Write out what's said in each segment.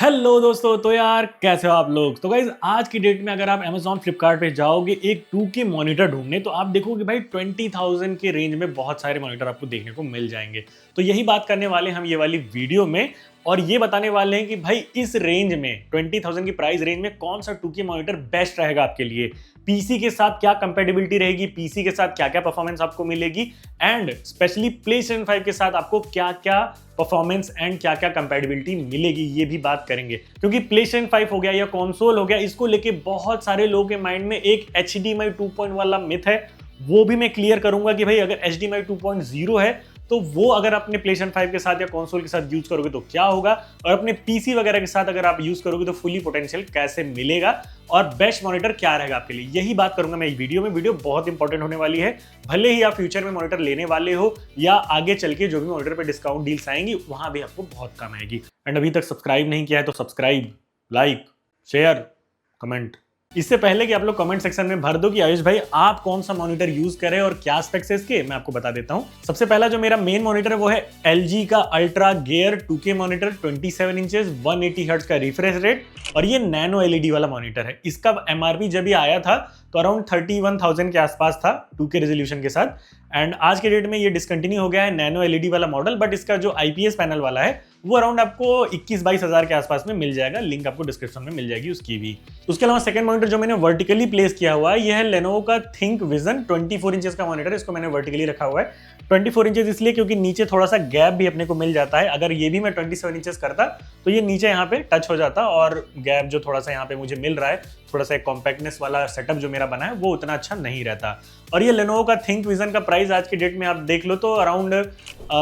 Hello दोस्तों, तो यार कैसे हो आप लोग। तो गाइज आज की डेट में अगर आप Amazon फ्लिपकार्ट पे जाओगे एक 2K मॉनिटर ढूंढने तो आप देखोगे भाई 20,000 के रेंज में बहुत सारे मॉनिटर आपको देखने को मिल जाएंगे। तो यही बात करने वाले हम ये वाली वीडियो में और ये बताने वाले हैं कि भाई इस रेंज में 20,000 की प्राइस रेंज में कौन सा 2K मॉनिटर बेस्ट रहेगा आपके लिए, पीसी के साथ क्या कंपेटिबिलिटी रहेगी, पीसी के साथ क्या क्या परफॉर्मेंस आपको मिलेगी एंड स्पेशली प्लेस्टेशन 5 के साथ आपको क्या क्या परफॉर्मेंस एंड क्या क्या कंपेटिबिलिटी मिलेगी, ये भी बात करेंगे। क्योंकि प्लेस्टेशन 5 हो गया या कंसोल हो गया, इसको लेके बहुत सारे लोगों के माइंड में एक HDMI 2.0 वाला मिथ है, वो भी मैं क्लियर करूंगा कि भाई अगर HDMI 2.0 है तो वो अगर अपने प्लेस्टेशन 5 के साथ या कंसोल के साथ यूज करोगे तो क्या होगा, और अपने पीसी वगैरह के साथ अगर आप यूज करोगे तो फुली पोटेंशियल कैसे मिलेगा और बेस्ट मॉनिटर क्या रहेगा आपके लिए, यही बात करूंगा मैं इस वीडियो में। वीडियो बहुत इंपॉर्टेंट होने वाली है, भले ही आप फ्यूचर में मॉनिटर लेने वाले हो या आगे चल के जो भी मॉनिटर पे डिस्काउंट डील्स आएंगी वहां भी आपको बहुत कम आएगी। एंड अभी तक सब्सक्राइब नहीं किया है तो सब्सक्राइब, लाइक, शेयर, कमेंट। इससे पहले कि आप लोग कमेंट सेक्शन में भर दो कि आयुष भाई आप कौन सा मॉनिटर यूज करें और क्या स्पेक्स है इसके, मैं आपको बता देता हूं। सबसे पहला जो मेरा मेन मॉनिटर है वो है LG का ultra gear 2K monitor 27 inches 180 hertz का रिफ्रेश रेट, और ये नैनो LED वाला मॉनिटर है। इसका MRP जब ये आया था तो अराउंड 31,000 के आसपास था 2K रेजोल्यूशन के साथ, एंड आज के डेट में ये डिसकंटिन्यू हो गया है नैनो LED वाला मॉडल, बट इसका जो IPS पैनल वाला है वो अराउंड आपको 21-22 हज़ार के आसपास में मिल जाएगा। लिंक आपको डिस्क्रिप्शन में मिल जाएगी उसकी भी। उसके अलावा सेकंड मॉनिटर जो मैंने वर्टिकली प्लेस किया हुआ है ये है लेनोवो का थिंक विजन 24 इंचेस का मॉनिटर। इसको मैंने वर्टिकली रखा हुआ है 24 इंचेस इसलिए क्योंकि नीचे थोड़ा सा गैप भी अपने को मिल जाता है। अगर ये भी मैं 27 इंचेस करता तो ये नीचे यहाँ पे टच हो जाता और गैप जो थोड़ा सा यहाँ पे मुझे मिल रहा है, थोड़ा सा एक कॉम्पैक्टनेस वाला सेटअप जो मेरा बना है वो उतना अच्छा नहीं रहता। और ये लेनोवो का थिंक विजन का प्राइस आज की डेट में आप देख लो तो अराउंड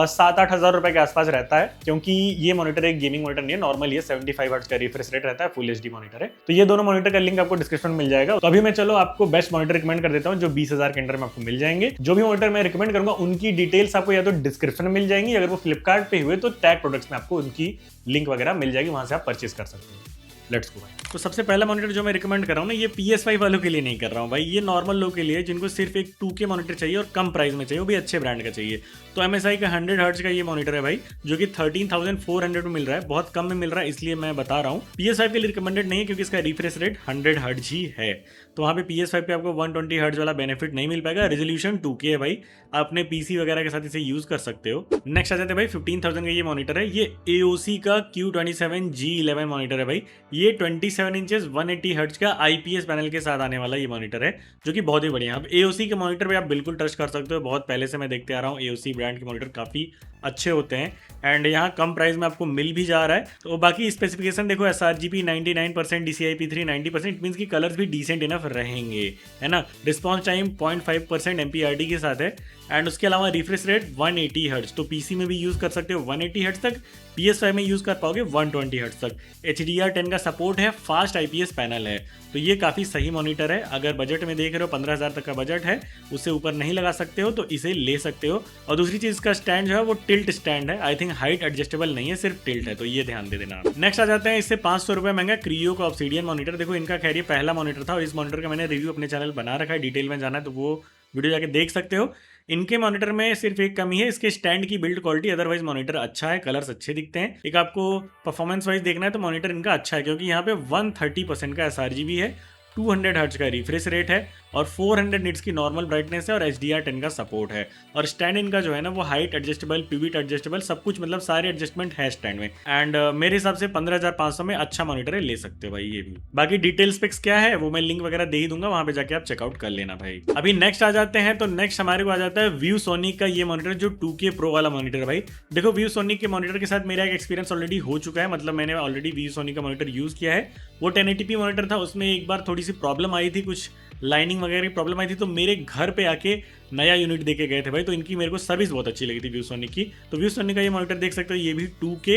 7-8 हज़ार रुपए के आसपास रहता है, क्योंकि ये मॉनिटर एक गेमिंग मॉनिटर नहीं है, नॉर्मल ये 75 हर्ट्ज का रिफ्रेश रेट रहता है, फुल HD मॉनिटर है। तो ये दोनों मॉनिटर का लिंक आपको डिस्क्रिप्शन में मिल जाएगा। तो अभी मैं चलो आपको बेस्ट मॉनिटर रिकमेंड कर देता हूँ जो 20,000 के अंडर में आपको मिल जाएंगे। जो भी मॉनिटर मैं रिकमेंड करूंगा उनकी डिटेल्स आपको या तो डिस्क्रिप्शन में मिल जाएंगी, अगर वो फ्लिपकार्ट पे हुए तो टैग प्रोडक्ट्स में आपको उनकी लिंक वगैरह मिल जाएगी, वहां से आप परचेज कर सकते हैं। Let's go. तो सबसे पहला मॉनिटर जो मैं रिकमेंड कर रहा हूँ ना, ये PS5 वालों के लिए नहीं कर रहा हूँ भाई, ये नॉर्मल लोग के लिए जिनको सिर्फ एक 2K मॉनिटर चाहिए और कम प्राइस में चाहिए, वो भी अच्छे ब्रांड का चाहिए। तो MSI का 100 हर्ट्ज का ये मॉनिटर है भाई, जो कि 13,400 में मिल रहा है, बहुत कम में मिल रहा है, इसलिए मैं बता रहा हूँ। PS5 के लिए रिकमेंडेड नहीं है क्योंकि इसका रिफ्रेश रेट 100 हर्ट्ज ही है, तो वहाँ पे PS5 पे आपको 120 हर्ट्ज वाला बेनिफिट नहीं मिल पाएगा। रेजोल्यूशन 2K है भाई, आप अपने PC वगैरह के साथ इसे यूज कर सकते हो। नेक्स्ट आ जाते हैं भाई 15,000 का ये मॉनिटर है, ये AOC का Q27G11 मॉनिटर है भाई। ये 27 इंचेस 180 हर्ट्ज का IPS पैनल के साथ आने वाला ये मॉनिटर है, जो कि बहुत ही बढ़िया है। अब AOC के मॉनिटर पे आप बिल्कुल ट्रस्ट कर सकते हो, बहुत पहले से मैं देखते आ रहा हूँ AOC ब्रांड के मॉनिटर काफ़ी अच्छे होते हैं एंड यहाँ कम प्राइस में आपको मिल भी जा रहा है। तो बाकी स्पेसिफिकेशन देखो, sRGB 99%, DCI P3 90%, it means की कलर्स भी डिसेंट इनफ रहेंगे, है ना। रिस्पॉन्स टाइम 0.5% MPRD के साथ है एंड उसके अलावा रिफ्रेश रेट 180 हर्ट्ज, तो PC में भी यूज़ कर सकते हो 180 हर्ट्ज तक, PS5 में यूज़ कर पाओगे 120 हर्ट्ज तक। HDR10 का सपोर्ट है, फास्ट IPS पैनल है, तो ये काफ़ी सही मॉनिटर है। अगर बजट में देख रहे हो 15,000 तक का बजट है, उससे ऊपर नहीं लगा सकते हो तो इसे ले सकते हो। और दूसरी चीज़ इसका स्टैंड जो है वो टिल्ट स्टैंड है, आई थिंक हाइट एडजस्टेबल नहीं है, सिर्फ टिल्ट है, तो ये ध्यान दे देना। नेक्स्ट आ जाते हैं इससे 500 रुपये महंगा क्रियो का ऑब्सीडियन मॉनिटर। देखो इनका खैर ये पहला मॉनिटर था और इस मॉनिटर का मैंने रिव्यू अपने चैनल बना रखा है, डिटेल में जाना है तो वो वीडियो जाके देख सकते हो। इनके मॉनिटर में सिर्फ एक कमी है इसके स्टैंड की बिल्ड क्वालिटी, अदरवाइज मॉनिटर अच्छा है, कलर्स अच्छे दिखते हैं। एक आपको परफॉर्मेंस वाइज देखना है तो मॉनिटर इनका अच्छा है, क्योंकि यहाँ पे 130% का sRGB है, 200 हर्ट्ज का रिफ्रेश रेट है और 400 निट्स की नॉर्मल ब्राइटनेस है और HDR10 का सपोर्ट है। और स्टैंड इनका जो है ना वो हाइट एडजस्टेबल, पिविट एडजस्टेबल, सब कुछ मतलब सारे एडजस्टमेंट है स्टैंड में। एंड मेरे हिसाब से 15,500 में अच्छा मॉनिटर है, ले सकते हो भाई ये भी। बाकी डिटेल स्पेक्स क्या है वो मैं लिंक वगैरह दे ही दूंगा, वहां पे जाके आप चेकआउट कर लेना भाई। अभी नेक्स्ट आ जाते हैं, तो नेक्स्ट हमारे को आ जाता है ViewSonic का ये मॉनिटर, जो 2K प्रो वाला मॉनिटर है भाई। देखो ViewSonic के मॉनिटर के साथ मेरा एक एक्सपीरियंस ऑलरेडी हो चुका है, मतलब मैंने ऑलरेडी ViewSonic का मॉनिटर यूज किया है। वो 1080p मॉनिटर था, उसमें एक बार थोड़ी सी प्रॉब्लम आई थी, कुछ लाइनिंग वगैरह की प्रॉब्लम आई थी, तो मेरे घर पे आके नया यूनिट देके गए थे भाई, तो इनकी मेरे को सर्विस बहुत अच्छी लगी थी ViewSonic की। तो ViewSonic का ये मॉनिटर देख सकते हो, ये भी 2K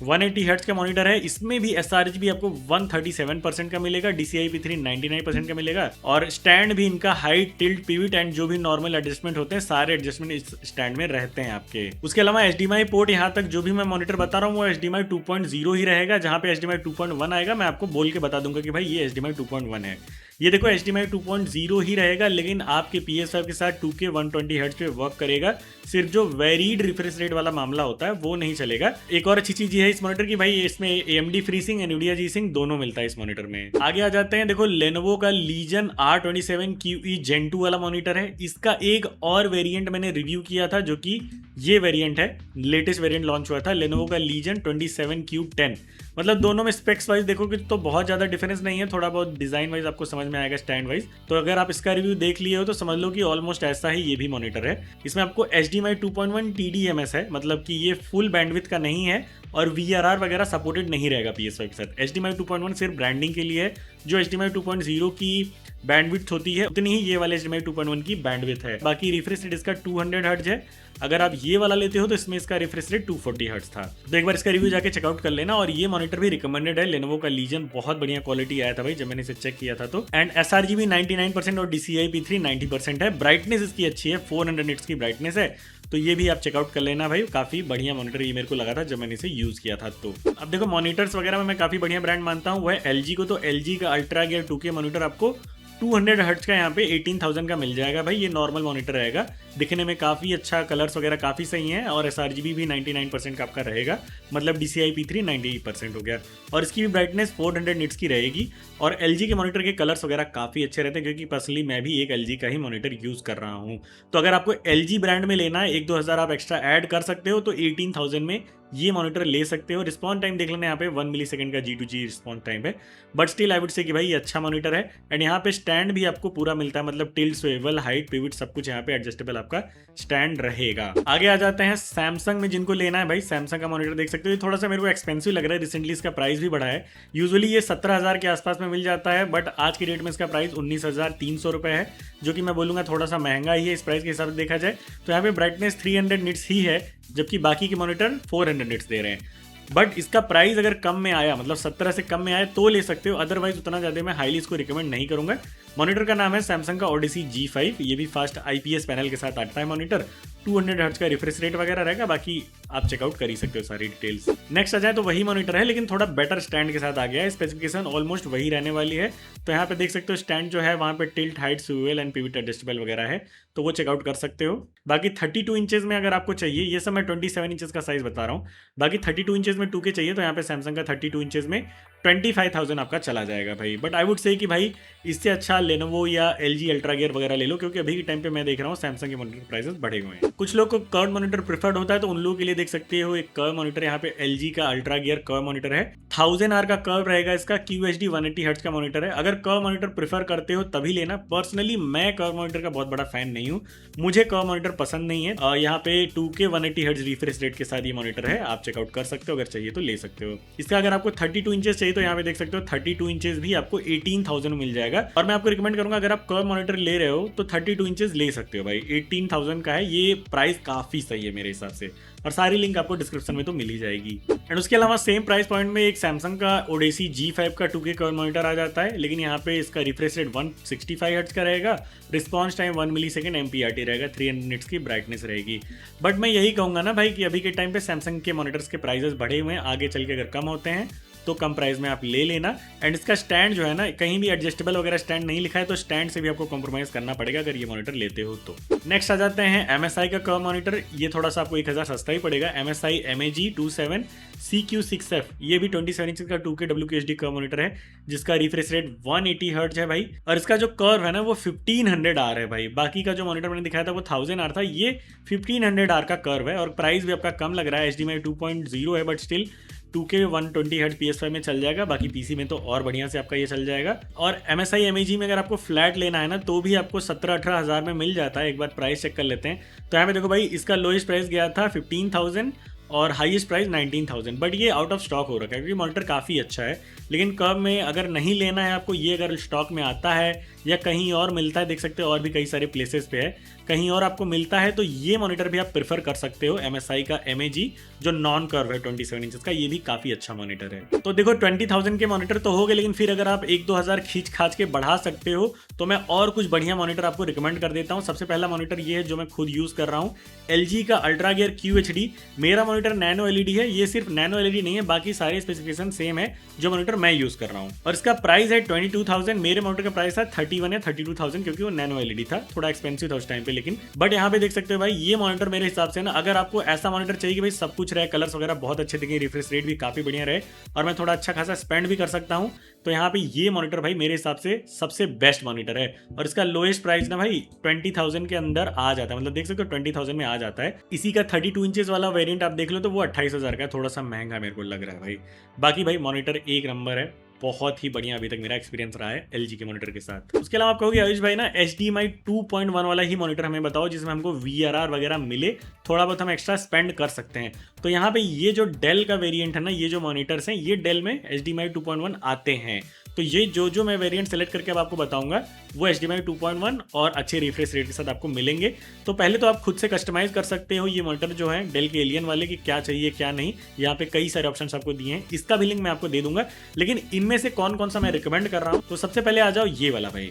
180 हर्ट्ज का मॉनिटर है। इसमें भी sRGB आपको 137% का मिलेगा, DCI P3 99% का मिलेगा और स्टैंड भी इनका हाइट, टिल्ट, पिविट एंड जो भी नॉर्मल एडजस्टमेंट होते हैं सारे एडजस्टमेंट इस स्टैंड में रहते हैं आपके। उसके अलावा HDMI पोर्ट यहाँ तक जो भी मैं मॉनिटर बता रहा हूँ वो HDMI 2.0 ही रहेगा, जहाँ पे HDMI 2.1 आएगा मैं आपको बोल के बता दूंगा कि भाई ये HDMI 2.1 है। ये देखो HDMI 2.0 ही रहेगा, लेकिन आपके PS5 के साथ 2K 120 हर्ट्ज पे वर्क करेगा। सिर्फ जो वेरीड रिफ्रेश रेट वाला मामला होता है वो नहीं चलेगा। एक और अच्छी चीज ये है इस मॉनिटर की भाई, इसमें AMD FreeSync NVIDIA G-Sync दोनों मिलता है इस मॉनिटर में। आगे आ जाते हैं, देखो Lenovo का Legion R27QE Gen 2 वाला मॉनिटर है। इसका एक और वेरिएंट मैंने रिव्यू किया था, जो कि ये वेरिएंट है, लेटेस्ट वेरिएंट लॉन्च हुआ था Lenovo का Legion 27Q10। मतलब दोनों में स्पेक्स वाइज देखोगे तो बहुत ज़्यादा डिफरेंस नहीं है, थोड़ा बहुत डिज़ाइन वाइज आपको समझ में आएगा स्टैंड वाइज। तो अगर आप इसका रिव्यू देख लिए हो तो समझ लो कि ऑलमोस्ट ऐसा ही ये भी मॉनिटर है। इसमें आपको HDMI 2.1 TDMS है, मतलब कि ये फुल बैंडविड्थ का नहीं है और VRR वगैरह सपोर्टेड नहीं रहेगा PS5 के साथ। HDMI 2.1 सिर्फ ब्रांडिंग के लिए है। जो HDMI 2.0 की बैंडविड्थ होती है उतनी ही ये वाले HDMI 2.1 की बैंडविड्थ है। बाकी रिफ्रेश रेट इसका 200 हर्ट्ज है। अगर आप ये वाला लेते हो तो इसमें इसका रिफ्रेश रेट 240 हर्ट्ज था। तो एक बार इसका रिव्यू जाके चेकआउट कर लेना। और ये मॉनिटर भी रिकमेंडेड है, Lenovo का Legion बहुत बढ़िया क्वालिटी आया था भाई जब मैंने इसे चेक किया था तो। एंड sRGB 99% और DCI P3 90% है। ब्राइटनेस इसकी अच्छी है, 400 निट्स की ब्राइटनेस है। तो ये भी आप चेकआउट कर लेना भाई, काफी बढ़िया मॉनिटर ये मेरे को लगा था जब मैंने इसे यूज किया था। तो अब देखो मॉनिटर्स वगैरह में मैं काफी बढ़िया ब्रांड मानता हूँ वो है LG को। तो LG का अल्ट्रा गियर 2K मॉनिटर आपको 200 हर्ट्ज का यहाँ पे 18,000 का मिल जाएगा भाई। ये नॉर्मल मॉनिटर रहेगा, दिखने में काफ़ी अच्छा, कलर्स वगैरह काफ़ी सही हैं और sRGB भी 99% का आपका रहेगा, मतलब DCI P3 90% हो गया। और इसकी भी ब्राइटनेस 400 निट्स की रहेगी। और LG के मॉनिटर के कलर्स वगैरह काफ़ी अच्छे रहते हैं, क्योंकि पर्सनली मैं भी एक LG का ही मॉनिटर यूज़ कर रहा हूँ। तो अगर आपको LG ब्रांड में लेना है, 1-2 हज़ार आप एक्स्ट्रा ऐड कर सकते हो तो 18,000 में ये मॉनिटर ले सकते हो। रिस्पॉन्स टाइम देख लेना, यहाँ पे 1 मिलीसेकंड का G2G रिस्पॉन्स टाइम है, but still I would say कि भाई ये अच्छा मॉनिटर है। एंड यहाँ पे स्टैंड भी आपको पूरा मिलता है, मतलब टिल्ट, स्वेवल, हाइट, पिवट सब कुछ यहाँ पे एडजस्टेबल आपका स्टैंड रहेगा। आगे आ जाते हैं सैमसंग में, जिनको लेना है भाई सैमसंग का मॉनिटर देख सकते हो। ये थोड़ा सा मेरे को एक्सपेंसिव लग रहा है, रिसेंटली इसका प्राइस भी बढ़ा है। यूजुअली ये 17,000 के आसपास में मिल जाता है, बट आज की डेट में इसका प्राइस 19,300 रुपये है, जो कि मैं बोलूँगा थोड़ा सा महंगा ही है इस प्राइस के हिसाब से देखा जाए। तो यहाँ पे ब्राइटनेस 300 निट्स ही है, जबकि बाकी के मॉनिटर 400 निट्स दे रहे हैं। बट इसका प्राइस अगर कम में आया, मतलब 17 से कम में आया तो ले सकते हो, अदरवाइज उतना ज़्यादा मैं हाईली इसको रिकमेंड नहीं करूँगा। मॉनिटर का नाम है सैमसंग का Odyssey G5। ये भी फास्ट IPS पैनल के साथ आता है मॉनिटर। 200 हर्ट्ज का रिफ्रेश रेट वगैरह रहेगा, बाकी आप चेकआउट कर ही सकते हो सारी डिटेल्स। नेक्स्ट आ जाए तो वही मॉनिटर है, लेकिन थोड़ा बेटर स्टैंड के साथ आ गया है। स्पेसिफिकेशन ऑलमोस्ट वही रहने वाली है। तो यहाँ पे देख सकते हो स्टैंड जो है वहाँ पे tilt, height, swivel and pivot adjustable वगैरह है, तो वो चेकआउट कर सकते हो। बाकी 32 इंचेस में अगर आपको चाहिए, ये सब मैं 27 इंचेस का साइज बता रहा हूँ, बाकी 32 इंचेस में 2K चाहिए तो यहाँ पे सैमसंग का 32 इंचेस में 25,000 आपका चला जाएगा भाई। बट आई वुड से कि भाई इससे अच्छा Lenovo या LG अल्ट्रा गियर वगैरह ले लो, क्योंकि अभी के टाइम पे मैं देख रहा हूँ सैमसंग के मॉनिटर प्राइसेस बढ़े हुए हैं। कुछ लोग को कर्व मॉनिटर प्रेफर्ड होता है, तो उन लोगों के लिए देख सकते हो एक कर्व मॉनिटर, यहाँ पे LG का अल्ट्रा गियर कर्व मॉनिटर है। 1000R का कर्व रहेगा इसका, QHD 180 हर्ट्ज का मॉनिटर है। अगर कर्व मॉनिटर प्रेफर करते हो तभी लेना। पर्सनली मैं कर्व मॉनिटर का बहुत बड़ा फैन नहीं हूँ, मुझे कर्व मॉनिटर पसंद नहीं है। यहाँ पे 2K 180 हर्ट्ज रिफ्रेश रेट के साथ ये मॉनिटर है, आप चेकआउट कर सकते हो, अगर चाहिए तो ले सकते हो। इसका अगर आपको 32 इंचेस चाहिए तो यहाँ पे देख सकते हो 32 इंचेस भी आपको 18,000 में मिल जाएगा। और मैं आपको रिकमेंड करूंगा अगर आप कर्व मॉनिटर ले रहे हो तो 32 इंचेस ले सकते हो भाई, 18,000 का है ये प्राइस, काफी सही है मेरे हिसाब से। और सारी लिंक आपको डिस्क्रिप्शन में तो मिल ही जाएगी। एंड उसके अलावा सेम प्राइस पॉइंट में एक सैमसंग का Odyssey G5 का 2K कर्व मॉनिटर आ जाता है, लेकिन यहाँ पे इसका रिफ्रेश रेट 165 हर्ट्ज का रहेगा, रिस्पॉन्स टाइम 1 मिलीसेकंड MPRT रहेगा, 300 निट्स की ब्राइटनेस रहेगी। बट मैं यही कहूंगा ना भाई कि अभी के टाइम पे सैमसंग के मॉनिटर्स के प्राइसेस बढ़े हुए हैं, आगे चल के अगर कम होते हैं तो कम प्राइस में आप ले लेना। एंड इसका स्टैंड जो है ना, कहीं भी एडजस्टेबल वगैरह स्टैंड नहीं लिखा है, तो स्टैंड से भी आपको कॉम्प्रोमाइज करना पड़ेगा अगर ये मॉनिटर लेते हो तो। नेक्स्ट आ जाते हैं MSI का कर्व मॉनिटर। ये थोड़ा सा आपको 1000 सस्ता ही पड़ेगा। MSI MAG27 CQ6F, ये भी 27 इंच का 2K WQHD कर्व मॉनिटर है, जिसका रिफ्रेश रेट 180 हर्ट्ज है भाई। और इसका जो कर्व है ना वो 1500R है भाई। बाकी का जो मॉनिटर मैंने दिखाया था वो 1000R था, ये 1500R का कर्व है। और प्राइस भी आपका कम लग रहा है, HDMI 2.0 है, but still 2K 120 hertz PS5 में चल जाएगा। बाकी PC में तो और बढ़िया से आपका ये चल जाएगा। और MSI MAG में अगर आपको फ्लैट लेना है ना तो भी आपको 17-18 हज़ार में मिल जाता है। एक बार प्राइस चेक कर लेते हैं। तो यहाँ पे देखो भाई, इसका लोएस्ट प्राइस गया था 15,000 और हाईएस्ट प्राइस 19,000, बट ये आउट ऑफ स्टॉक हो रखा है, क्योंकि मॉनिटर काफ़ी अच्छा है। लेकिन कर्व में अगर नहीं लेना है आपको, ये अगर स्टॉक में आता है या कहीं और मिलता है, देख सकते हो और भी कई सारे प्लेसेस पे है, कहीं और आपको मिलता है तो ये मॉनिटर भी आप प्रेफर कर सकते हो। MSI का MAG जो नॉन कर्व है 27 इंचेस का, ये भी काफी अच्छा मॉनिटर है। तो देखो 20,000 के मॉनिटर तो हो गए, लेकिन फिर अगर आप 1-2 हज़ार खींच खाच के बढ़ा सकते हो तो मैं और कुछ बढ़िया मॉनिटर आपको रिकमेंड कर देता हूँ। सबसे पहला मॉनिटर ये है जो मैं खुद यूज कर रहा हूँ, LG का अल्ट्रा गियर QHD। मेरा मॉनिटर नैनो LED है, ये सिर्फ नैनो LED नहीं है, बाकी सारे स्पेसिफिकेशन सेम है जो मॉनिटर मैं यूज कर रहा हूँ। और इसका प्राइस है 22,000, मेरे मॉनिटर का प्राइस था 31 या 32,000 क्योंकि वो नैनो LED था, थोड़ा एक्सपेंसिव था उस टाइम पे। लेकिन बट यहाँ पे देख सकते हो भाई, ये मॉनिटर मेरे हिसाब से ना, अगर आपको ऐसा मॉनिटर चाहिए कि भाई सब कुछ रहे, कलर्स वगैरह बहुत अच्छे दिखे, रिफ्रेश रेट भी काफी बढ़िया रहे और मैं थोड़ा अच्छा खासा स्पेंड भी कर सकता हूँ, तो यहाँ पे ये मॉनिटर भाई मेरे हिसाब से सबसे बेस्ट मॉनिटर है। और इसका लोएस्ट प्राइस ना भाई 20,000 के अंदर आ जाता है, मतलब देख सकते हो 20,000 में आ जाता है। इसी का 32 इंचेस वाला वेरिएंट आप देख लो तो वो 28,000 का है, थोड़ा सा महंगा मेरे को लग रहा है भाई। बाकी भाई मॉनिटर एक नंबर है, बहुत ही बढ़िया अभी तक मेरा एक्सपीरियंस रहा है LG के मॉनिटर के साथ। उसके अलावा आप कहोगे आयुष भाई ना HDMI 2.1 वाला ही मॉनिटर हमें बताओ जिसमें हमको VRR वगैरह मिले, थोड़ा बहुत हम एक्स्ट्रा स्पेंड कर सकते हैं। तो यहाँ पे ये जो डेल का वेरिएंट है ना, ये जो मॉनिटर्स हैं ये डेल में HDMI 2.1 आते हैं। तो ये जो मैं वेरिएंट सेलेक्ट करके अब आपको बताऊंगा वो HDMI 2.1 और अच्छे रिफ्रेश रेट के साथ आपको मिलेंगे। तो पहले तो आप खुद से कस्टमाइज कर सकते हो ये मॉनिटर जो है डेल के एलियन वाले, कि क्या चाहिए क्या नहीं। यहाँ पे कई सारे ऑप्शंस आपको दिए हैं, इसका भी लिंक मैं आपको दे दूंगा। लेकिन इनमें से कौन कौन सा मैं रिकमेंड कर रहा हूँ, तो सबसे पहले आ जाओ ये वाला भाई,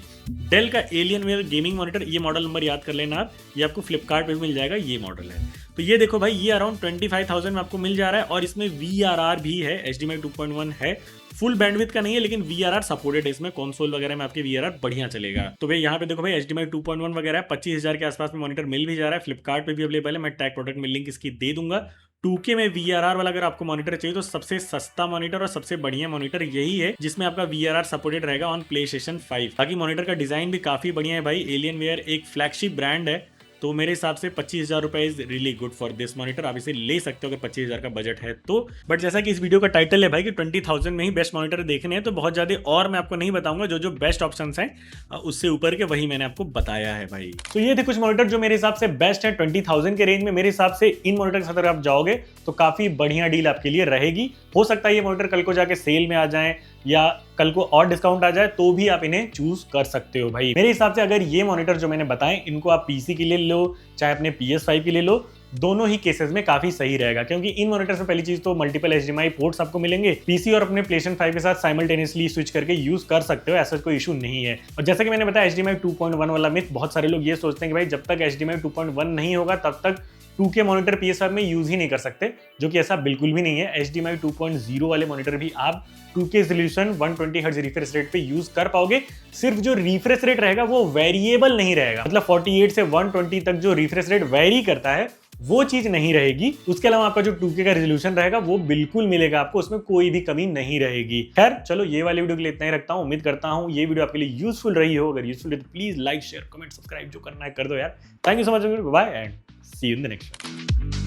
डेल का एलियनवेयर गेमिंग मॉनिटर। ये मॉडल नंबर याद कर लेना आप, ये आपको फ्लिपकार्ट पे भी मिल जाएगा, ये मॉडल है। तो ये देखो भाई, ये अराउंड 25,000 में आपको मिल जा रहा है और इसमें VRR भी है, HDMI 2.1 है। फुल बैंडविड्थ का नहीं है लेकिन VRR सपोर्टेड है इसमें, कंसोल वगैरह में आपके VRR बढ़िया चलेगा। तो भाई यहाँ पे देखो भाई HDMI 2.1 वगैरह 25,000 के आसपास में मॉनिटर मिल भी जा रहा है, फ्लिपकार्ट पे भी अवेलेबल है। मैं टैग प्रोडक्ट में लिंक इसकी दे दूंगा। 2K में VRR वाला अगर आपको मॉनिटर चाहिए तो सबसे सस्ता मॉनिटर और सबसे बढ़िया मॉनिटर यही है जिसमें आपका VRR सपोर्टेड रहेगा ऑन PlayStation 5। बाकी मॉनिटर का डिजाइन भी काफी बढ़िया है भाई। एलियनवेयर एक फ्लैगशिप ब्रांड है, तो मेरे हिसाब से 25,000 रुपए is really good for this monitor. आप इसे ले सकते हो अगर 25,000 का बजट है तो। बट जैसा कि इस वीडियो का टाइटल है भाई कि 20,000 में ही बेस्ट मॉनिटर देखने हैं, तो बहुत ज्यादा और मैं आपको नहीं बताऊंगा। जो बेस्ट ऑप्शंस हैं उससे ऊपर के वही मैंने आपको बताया है भाई। तो ये थे कुछ मॉनिटर जो मेरे हिसाब से बेस्ट है 20,000 के रेंज में। मेरे हिसाब से इन मॉनिटर के साथ अगर आप जाओगे तो काफी बढ़िया डील आपके लिए रहेगी। हो सकता है ये मॉनिटर कल को जाके सेल में आ जाए या कल को और डिस्काउंट आ जाए तो भी आप इन्हें चूज कर सकते हो भाई। मेरे हिसाब से अगर ये मॉनिटर जो मैंने बताए इनको आप PC के लिए लो चाहे अपने PS5 के लिए लो, दोनों ही केसेस में काफी सही रहेगा। क्योंकि इन मॉनिटर में पहली चीज तो मल्टीपल HDMI पोर्ट्स आपको मिलेंगे, PC और अपने PlayStation 5 के साथ साइमल्टेनियसली स्विच करके यूज कर सकते हो, ऐसा कोई इशू नहीं है। और जैसा कि मैंने बताया HDMI 2.1 वाला मिथ, बहुत सारे लोग ये सोचते हैं कि भाई जब तक HDMI 2.1 नहीं होगा तब तक 2K मॉनिटर PS5 में यूज ही नहीं कर सकते, जो कि ऐसा बिल्कुल भी नहीं है। HDMI 2.0 वाले मॉनिटर भी आप 2K resolution 120 hertz refresh rate पे यूज कर पाओगे। सिर्फ जो रिफ्रेश रेट रहेगा वो वेरिएबल नहीं रहेगा, मतलब 48 से 120 तक जो रिफ्रेश रेट वेरी करता है वो चीज नहीं रहेगी। उसके अलावा आपका जो 2K का रेजोल्यूशन रहेगा वो बिल्कुल मिलेगा आपको, उसमें कोई भी कमी नहीं रहेगी। खैर चलो, ये वाली वीडियो के लिए इतना ही रखता हूं। उम्मीद करता हूं ये वीडियो आपके लिए यूजफुल रही हो। अगर यूजफुल है तो please like share comment subscribe जो करना है कर दो यार। Thank you so much, bye and see you in the next.